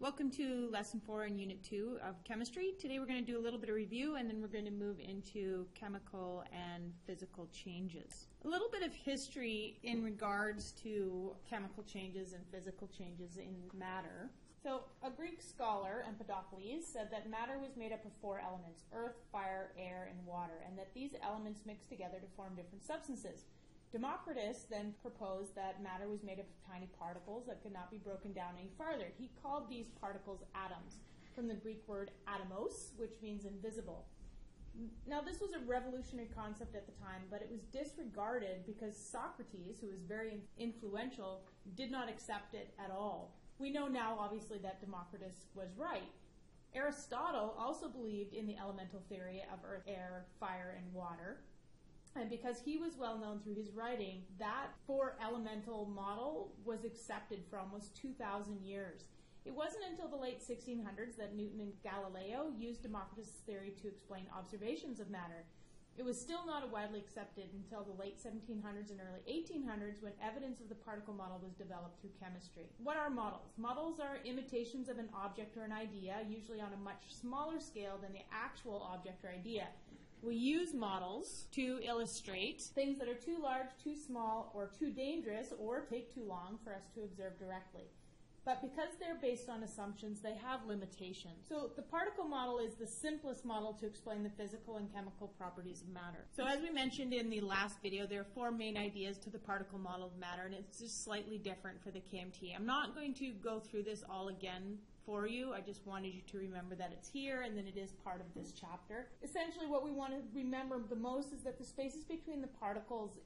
Welcome to Lesson 4 in Unit 2 of Chemistry. Today we're going to do a little bit of review and then we're going to move into chemical and physical changes. A little bit of history in regards to chemical changes and physical changes in matter. So a Greek scholar, Empedocles, said that matter was made up of 4 elements: earth, fire, air, and water, and that these elements mixed together to form different substances. Democritus then proposed that matter was made up of tiny particles that could not be broken down any farther. He called these particles atoms, from the Greek word atomos, which means invisible. Now, this was a revolutionary concept at the time, but it was disregarded because Socrates, who was very influential, did not accept it at all. We know now, obviously, that Democritus was right. Aristotle also believed in the elemental theory of earth, air, fire, and water. And because he was well known through his writing, that 4 elemental model was accepted for almost 2,000 years. It wasn't until the late 1600s that Newton and Galileo used Democritus' theory to explain observations of matter. It was still not widely accepted until the late 1700s and early 1800s, when evidence of the particle model was developed through chemistry. What are models? Models are imitations of an object or an idea, usually on a much smaller scale than the actual object or idea. We use models to illustrate things that are too large, too small, or too dangerous, or take too long for us to observe directly. But because they're based on assumptions, they have limitations. So the particle model is the simplest model to explain the physical and chemical properties of matter. So as we mentioned in the last video, there are 4 main ideas to the particle model of matter, and it's just slightly different for the KMT. I'm not going to go through this all again for you. I just wanted you to remember that it's here and then it is part of this chapter. Essentially, what we want to remember the most is that the spaces between the particles,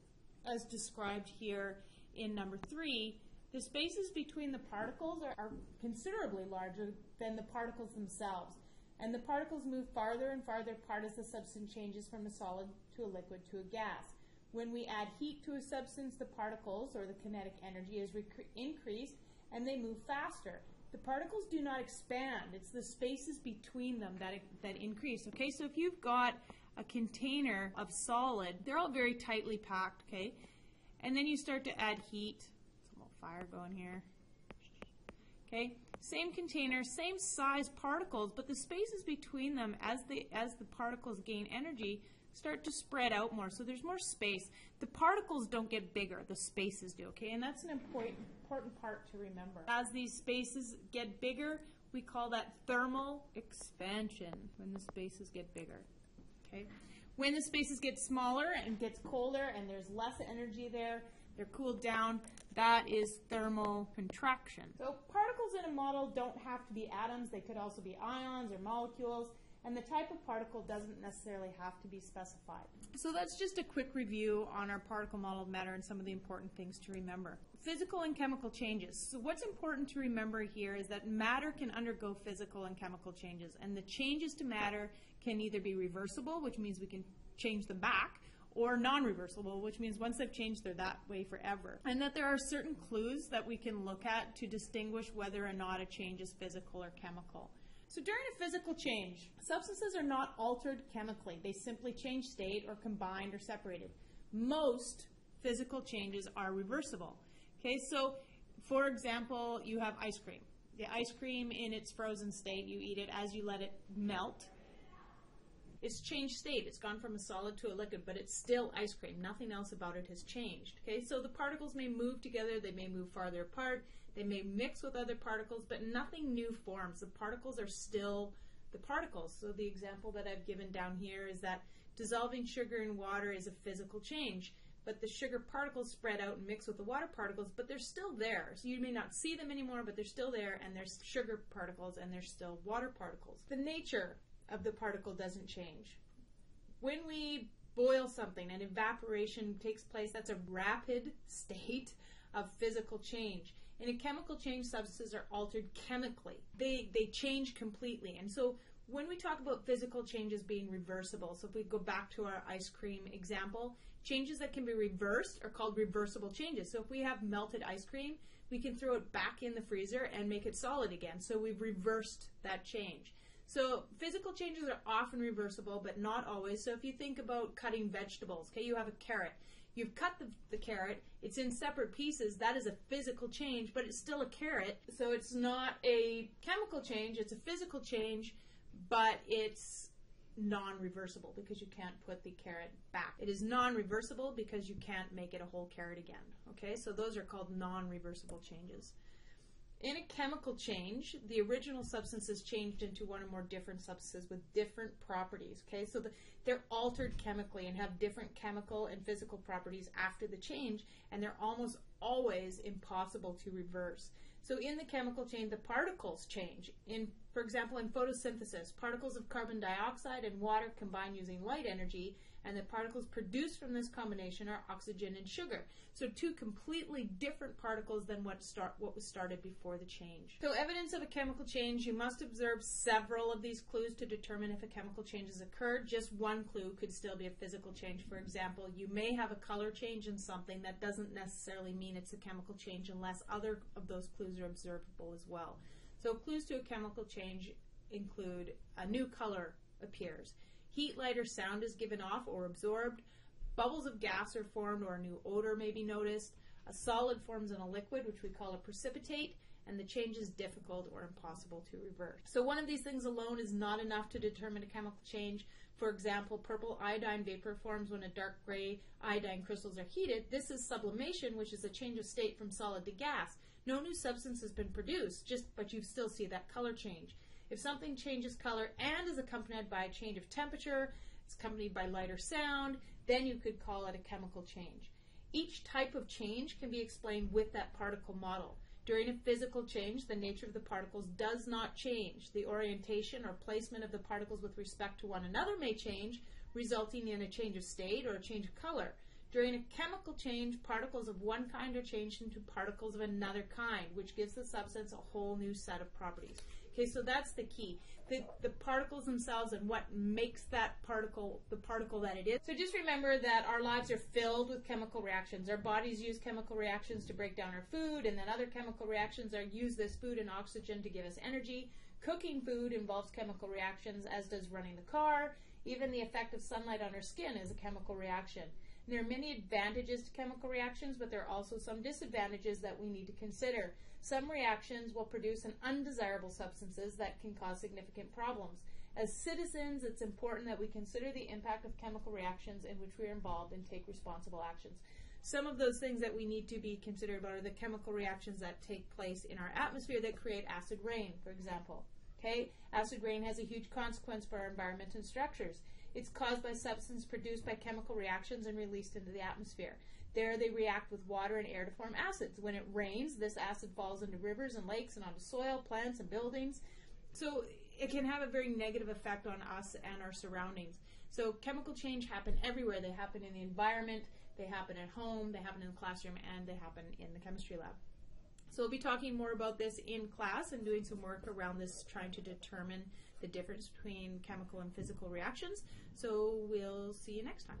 as described here in number 3, the spaces between the particles are considerably larger than the particles themselves. And the particles move farther and farther apart as the substance changes from a solid to a liquid to a gas. When we add heat to a substance, the particles, or the kinetic energy, is increased and they move faster. The particles do not expand. It's the spaces between them that increase. Okay, so if you've got a container of solid, they're all very tightly packed, okay? And then you start to add heat. Some little fire going here. Okay, same container, same size particles, but the spaces between them as the particles gain energy start to spread out more, so there's more space. The particles don't get bigger, the spaces do, okay? And that's an important part to remember. As these spaces get bigger, we call that thermal expansion, when the spaces get bigger, okay? When the spaces get smaller and gets colder and there's less energy there, they're cooled down, that is thermal contraction. So particles in a model don't have to be atoms, they could also be ions or molecules. And the type of particle doesn't necessarily have to be specified. So that's just a quick review on our particle model of matter and some of the important things to remember. Physical and chemical changes. So what's important to remember here is that matter can undergo physical and chemical changes. And the changes to matter can either be reversible, which means we can change them back, or non-reversible, which means once they've changed, they're that way forever. And that there are certain clues that we can look at to distinguish whether or not a change is physical or chemical. So during a physical change, substances are not altered chemically. They simply change state or combined or separated. Most physical changes are reversible. Okay, so for example, you have ice cream. The ice cream in its frozen state, you eat it. As you let it melt, it's changed state. It's gone from a solid to a liquid, but it's still ice cream. Nothing else about it has changed. Okay, so the particles may move together, they may move farther apart, they may mix with other particles, but nothing new forms. The particles are still the particles. So the example that I've given down here is that dissolving sugar in water is a physical change, but the sugar particles spread out and mix with the water particles, but they're still there. So you may not see them anymore, but they're still there, and there's sugar particles and there's still water particles. The nature of the particle doesn't change. When we boil something and evaporation takes place, that's a rapid state of physical change. In a chemical change, substances are altered chemically. They change completely. And so when we talk about physical changes being reversible, so if we go back to our ice cream example, changes that can be reversed are called reversible changes. So if we have melted ice cream, we can throw it back in the freezer and make it solid again. So we've reversed that change. So physical changes are often reversible, but not always. So if you think about cutting vegetables, okay, you have a carrot. You've cut the carrot, it's in separate pieces, that is a physical change, but it's still a carrot. So it's not a chemical change, it's a physical change, but it's non-reversible because you can't put the carrot back. It is non-reversible because you can't make it a whole carrot again. Okay, so those are called non-reversible changes. In a chemical change, the original substance is changed into one or more different substances with different properties. Okay, so they're altered chemically and have different chemical and physical properties after the change, and they're almost always impossible to reverse. So in the chemical chain, the particles change. For example, in photosynthesis, particles of carbon dioxide and water combine using light energy, and the particles produced from this combination are oxygen and sugar. So two completely different particles than what was started before the change. So evidence of a chemical change, you must observe several of these clues to determine if a chemical change has occurred. Just one clue could still be a physical change. For example, you may have a color change in something. That doesn't necessarily mean it's a chemical change unless other of those clues are observable as well. So clues to a chemical change include a new color appears, heat, light, or sound is given off or absorbed, bubbles of gas are formed or a new odor may be noticed, a solid forms in a liquid, which we call a precipitate, and the change is difficult or impossible to reverse. So one of these things alone is not enough to determine a chemical change. For example, purple iodine vapor forms when a dark gray iodine crystals are heated. This is sublimation, which is a change of state from solid to gas. No new substance has been produced, but you still see that color change. If something changes color and is accompanied by a change of temperature, it's accompanied by light or sound, then you could call it a chemical change. Each type of change can be explained with that particle model. During a physical change, the nature of the particles does not change. The orientation or placement of the particles with respect to one another may change, resulting in a change of state or a change of color. During a chemical change, particles of one kind are changed into particles of another kind, which gives the substance a whole new set of properties. Okay, so that's the key. The particles themselves and what makes that particle the particle that it is. So just remember that our lives are filled with chemical reactions. Our bodies use chemical reactions to break down our food, and then other chemical reactions use this food and oxygen to give us energy. Cooking food involves chemical reactions, as does running the car. Even the effect of sunlight on our skin is a chemical reaction. And there are many advantages to chemical reactions, but there are also some disadvantages that we need to consider. Some reactions will produce an undesirable substances that can cause significant problems. As citizens, it's important that we consider the impact of chemical reactions in which we are involved and take responsible actions. Some of those things that we need to be considered about are the chemical reactions that take place in our atmosphere that create acid rain, for example. Okay? Acid rain has a huge consequence for our environment and structures. It's caused by substances produced by chemical reactions and released into the atmosphere. There they react with water and air to form acids. When it rains, this acid falls into rivers and lakes and onto soil, plants, and buildings. So it can have a very negative effect on us and our surroundings. So chemical change happen everywhere. They happen in the environment, they happen at home, they happen in the classroom, and they happen in the chemistry lab. So we'll be talking more about this in class and doing some work around this, trying to determine the difference between chemical and physical reactions. So we'll see you next time.